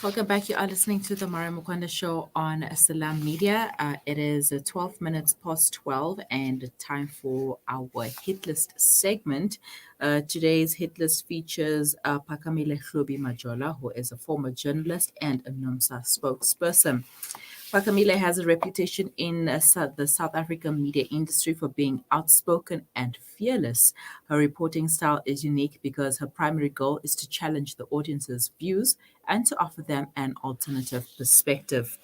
Welcome back. You are listening to the Mara Mukwanda show on Salam Media. It is 12 minutes past 12 and time for our hit list segment. Today's hit list features Phakamile Hlubi Majola, who is a former journalist and a NUMSA spokesperson. Phakamile has a reputation in the South African media industry for being outspoken and fearless. Her reporting style is unique because her primary goal is to challenge the audience's views and to offer them an alternative perspective.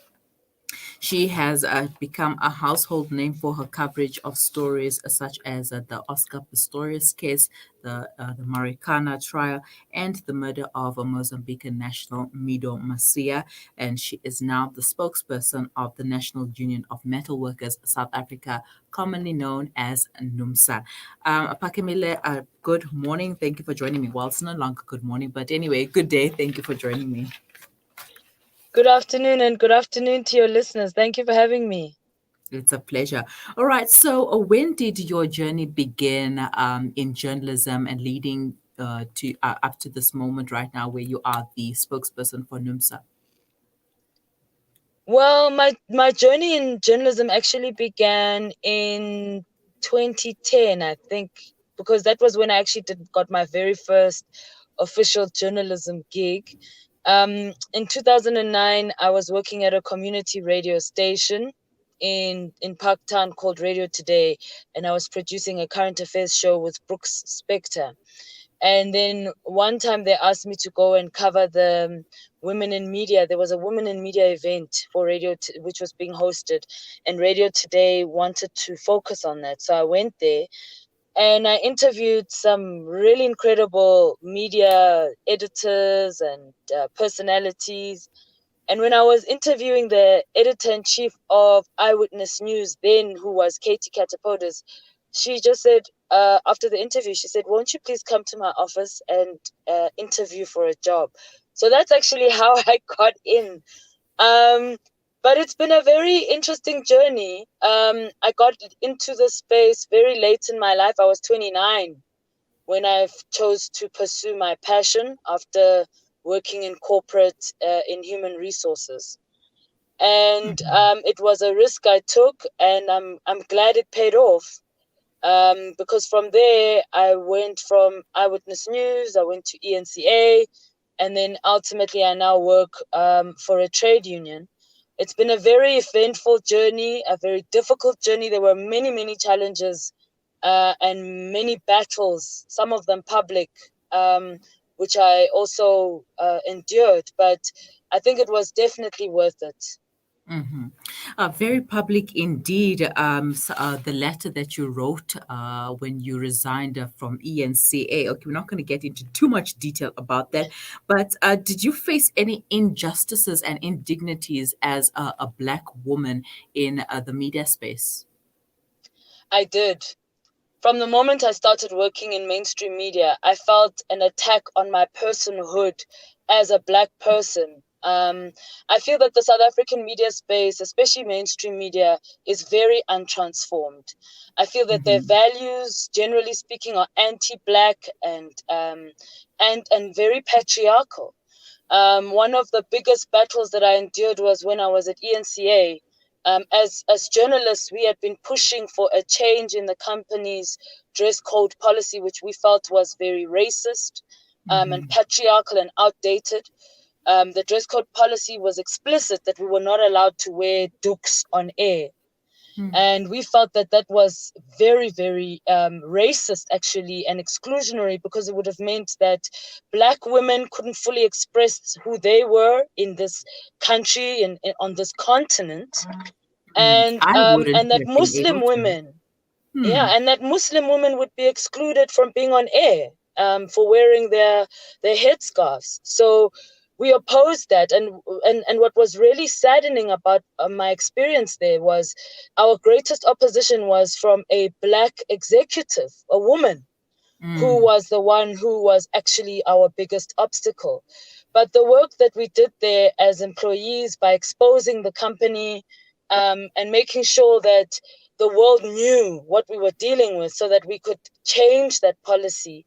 She has become a household name for her coverage of stories such as the Oscar Pistorius case, the Marikana trial, and the murder of a Mozambican national, Mido Masia. And she is now the spokesperson of the National Union of Metal Workers South Africa, commonly known as NUMSA. Phakamile, good morning. Thank you for joining me. Well, it's no longer good morning, but anyway, good day. Thank you for joining me. Good afternoon and good afternoon to your listeners. Thank you for having me. It's a pleasure. All right. So, when did your journey begin in journalism and leading to up to this moment right now, where you are the spokesperson for NUMSA? Well, my journey in journalism actually began in 2010, I think, because that was when I actually got my very first official journalism gig. In 2009, I was working at a community radio station in Parktown called Radio Today, and I was producing a current affairs show with Brooks Spector. And then one time they asked me to go and cover the women in media. There was a women in media event for which was being hosted, and Radio Today wanted to focus on that. So I went there and I interviewed some really incredible media editors and personalities. And when I was interviewing the editor-in-chief of Eyewitness News then, who was Katie Catapodis, she just said, after the interview, she said, won't you please come to my office and interview for a job? So that's actually how I got in. Um, but it's been a very interesting journey. I got into the space very late in my life. I was 29 when I chose to pursue my passion after working in corporate in human resources. And it was a risk I took, and I'm glad it paid off. Because from there, I went from Eyewitness News, I went to ENCA, and then ultimately I now work for a trade union. It's been a very eventful journey, a very difficult journey. There were many, many challenges and many battles, some of them public, which I also endured. But I think it was definitely worth it. Mm-hmm. Very public indeed. The letter that you wrote when you resigned from ENCA. Okay, we're not going to get into too much detail about that, but did you face any injustices and indignities as a Black woman in the media space? I did. From the moment I started working in mainstream media, I felt an attack on my personhood as a Black person. I feel that the South African media space, especially mainstream media, is very untransformed. I feel that their Mm-hmm. values, generally speaking, are anti-Black and very patriarchal. One of the biggest battles that I endured was when I was at ENCA. As journalists, we had been pushing for a change in the company's dress code policy, which we felt was very racist and Mm-hmm. patriarchal and outdated. The dress code policy was explicit that we were not allowed to wear dukes on air. And we felt that that was very, very racist, actually, and exclusionary, because it would have meant that Black women couldn't fully express who they were in this country and on this continent. And I um, wouldn't and that have been able Muslim to. women, Hmm. yeah, and that Muslim women would be excluded from being on air for wearing their headscarves. So we opposed that, and what was really saddening about my experience there was our greatest opposition was from a Black executive, a woman, who Mm. was the one who was actually our biggest obstacle. But the work that we did there as employees by exposing the company and making sure that the world knew what we were dealing with so that we could change that policy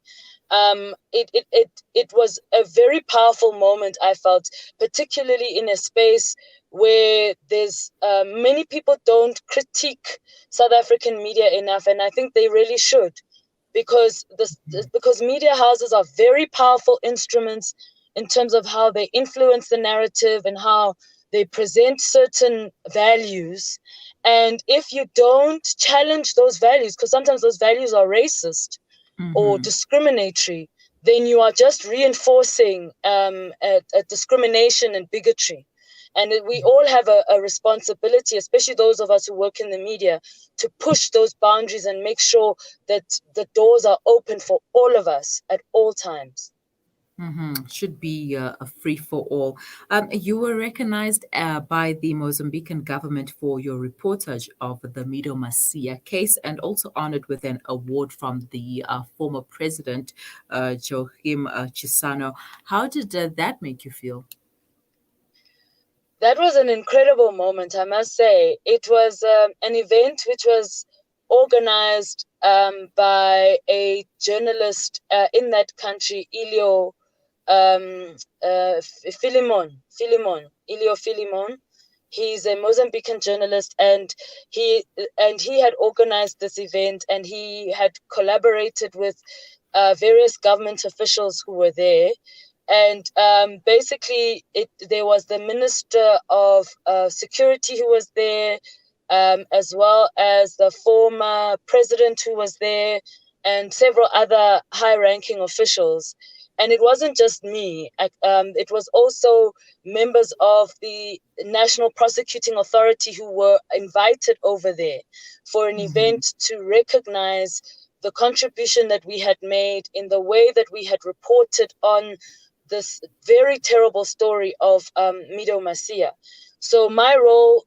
It was a very powerful moment, I felt, particularly in a space where there's many people don't critique South African media enough, and I think they really should, because because media houses are very powerful instruments in terms of how they influence the narrative and how they present certain values. And if you don't challenge those values, because sometimes those values are racist or discriminatory, then you are just reinforcing a discrimination and bigotry. And we all have a responsibility, especially those of us who work in the media, to push those boundaries and make sure that the doors are open for all of us at all times. Should be a free for all. You were recognized by the Mozambican government for your reportage of the Mido Masia case, and also honored with an award from the former president, Joachim Chissano. How did that make you feel? That was an incredible moment, I must say. It was an event which was organized by a journalist in that country, Ilio Ilio Filimon. He's a Mozambican journalist, and he had organized this event, and he had collaborated with various government officials who were there. And basically, there was the Minister of Security who was there, as well as the former president who was there, and several other high-ranking officials. And it wasn't just me. It was also members of the National Prosecuting Authority who were invited over there for an event to recognize the contribution that we had made in the way that we had reported on this very terrible story of Mido Masia. So my role,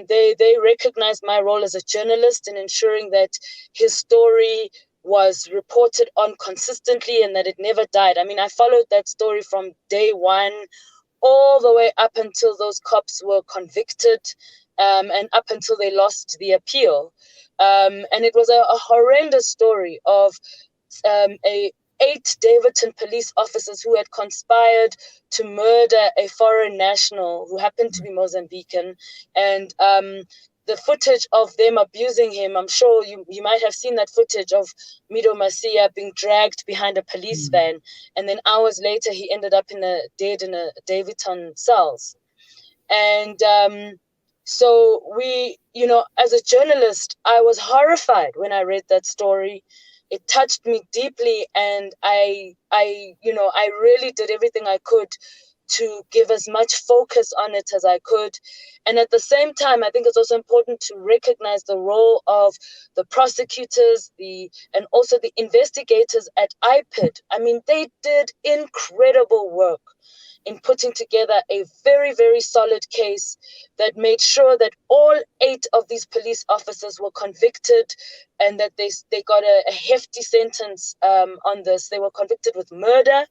they recognized my role as a journalist in ensuring that his story was reported on consistently and that it never died. I mean, I followed that story from day one all the way up until those cops were convicted, and up until they lost the appeal. And it was a horrendous story of a 8 Davidton police officers who had conspired to murder a foreign national who happened to be Mozambican. And the footage of them abusing him, I'm sure you might have seen that footage of Mido Masia being dragged behind a police van. And then hours later, he ended up dead in a Davidton cells. And so as a journalist, I was horrified when I read that story. It touched me deeply, and I really did everything I could to give as much focus on it as I could. And at the same time, I think it's also important to recognize the role of the prosecutors, and also the investigators at IPID. I mean, they did incredible work in putting together a very, very solid case that made sure that all 8 of these police officers were convicted, and that they got a hefty sentence on this. They were convicted with murder.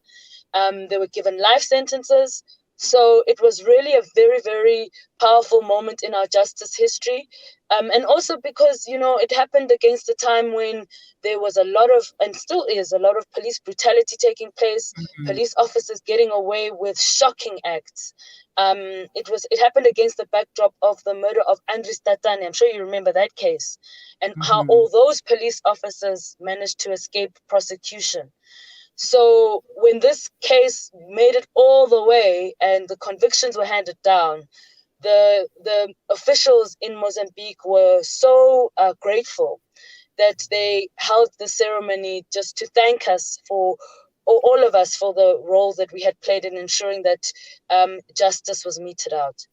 They were given life sentences. So it was really a very, very powerful moment in our justice history. And also because, it happened against a time when there was a lot of, and still is, a lot of police brutality taking place, police officers getting away with shocking acts. It happened against the backdrop of the murder of Andris Tatane. I'm sure you remember that case, and how all those police officers managed to escape prosecution. So when this case made it all the way and the convictions were handed down, the officials in Mozambique were so grateful that they held the ceremony just to thank us for, or all of us, for the role that we had played in ensuring that justice was meted out.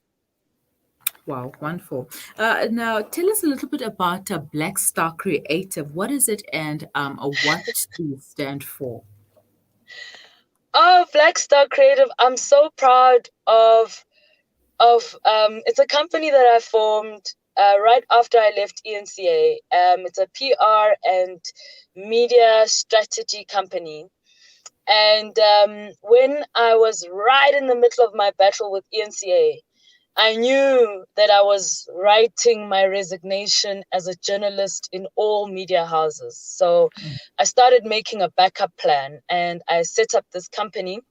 Wow, wonderful. Now, tell us a little bit about Black Star Creative. What is it, and what do you stand for? Oh, Black Star Creative! I'm so proud of it's a company that I formed right after I left ENCA. It's a PR and media strategy company. And when I was right in the middle of my battle with ENCA, I knew that I was writing my resignation as a journalist in all media houses. So I started making a backup plan and I set up this company.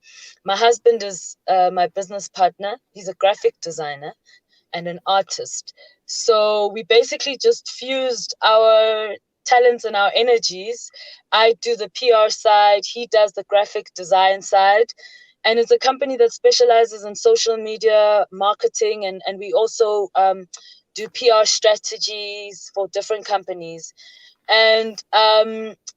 My husband is my business partner. He's a graphic designer and an artist. So we basically just fused our talents and our energies. I do the PR side, he does the graphic design side. And it's a company that specializes in social media marketing, and we also do PR strategies for different companies. And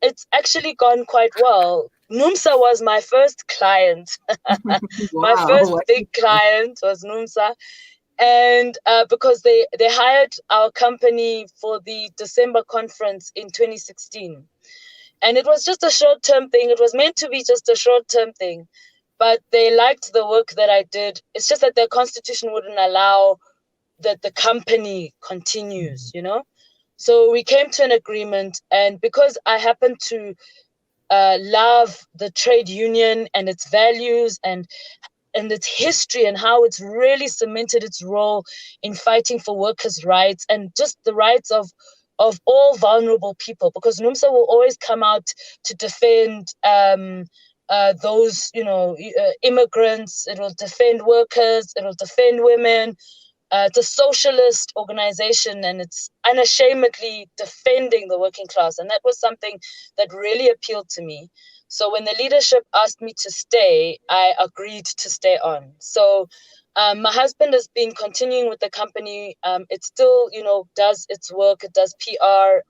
it's actually gone quite well. NUMSA was my first client. My Wow, first big wonderful. client was NUMSA, and because they hired our company for the December conference in 2016, and it was just a short-term thing. It was meant to be just a short-term thing, but they liked the work that I did. It's just that their constitution wouldn't allow that the company continues, you know. So we came to an agreement, and because I happen to love the trade union and its values and its history and how it's really cemented its role in fighting for workers' rights and just the rights of all vulnerable people, because NUMSA will always come out to defend those, immigrants. It will defend workers. It will defend women. It's a socialist organization, and it's unashamedly defending the working class. And that was something that really appealed to me. So when the leadership asked me to stay, I agreed to stay on. So my husband has been continuing with the company. It still, does its work. It does PR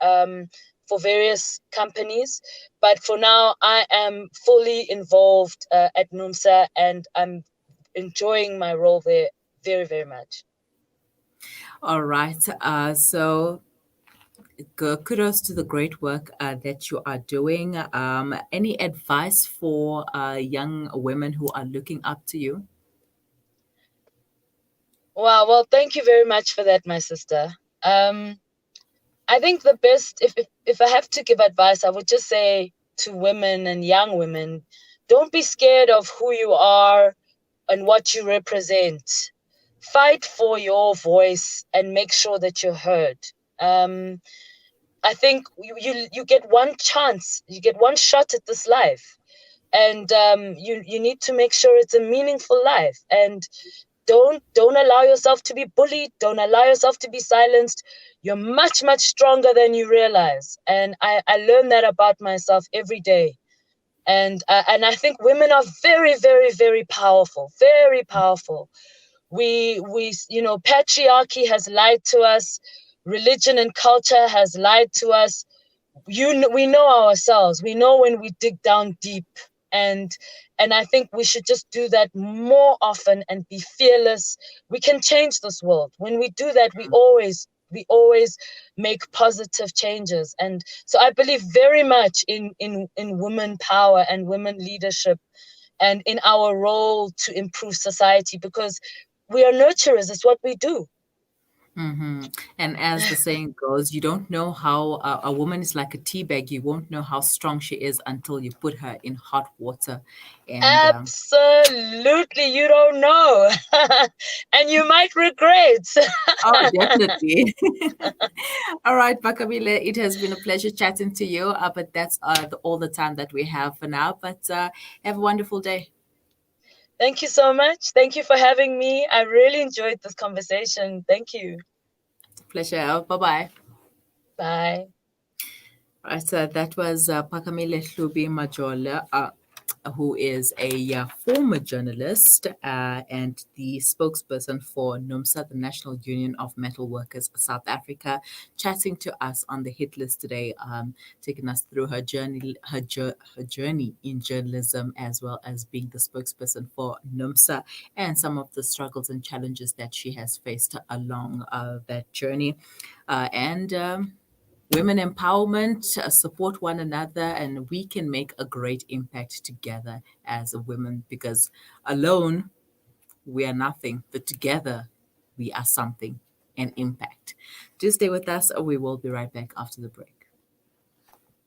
for various companies. But for now, I am fully involved at NUMSA, and I'm enjoying my role there very, very much. All right. So kudos to the great work that you are doing. Any advice for young women who are looking up to you? Wow. Well, thank you very much for that, my sister. Um, I think the best, if I have to give advice, I would just say to women and young women, don't be scared of who you are and what you represent. Fight for your voice and make sure that you're heard. Um, I think you get one chance, you get one shot at this life, and you need to make sure it's a meaningful life. And don't allow yourself to be bullied. Don't allow yourself to be silenced. You're much, much stronger than you realize. And I learn that about myself every day. And I think women are very, very, very powerful, very powerful. Patriarchy has lied to us. Religion and culture has lied to us. We know ourselves. We know when we dig down deep, and I think we should just do that more often and be fearless. We can change this world. When we do that, we always make positive changes. And so I believe very much in women power and women leadership, and in our role to improve society, because we are nurturers. It's what we do. Hmm. And as the saying goes, you don't know how a woman is like a tea bag. You won't know how strong she is until you put her in hot water. And Absolutely, you don't know. And you might regret. oh, definitely. All right, Phakamiles, it has been a pleasure chatting to you. But that's all the time that we have for now. But have a wonderful day. Thank you so much. Thank you for having me. I really enjoyed this conversation. Thank you. Pleasure. Bye bye. Bye. Right, so that was Phakamile Hlubi Majola, who is a former journalist and the spokesperson for NUMSA, the National Union of Metal Workers South Africa, chatting to us on the hit list today, taking us through her journey in journalism, as well as being the spokesperson for NUMSA and some of the struggles and challenges that she has faced along that journey. And women empowerment, support one another, and we can make a great impact together as a women, because alone we are nothing, but together we are something, an impact. Do stay with us. We will be right back after the break.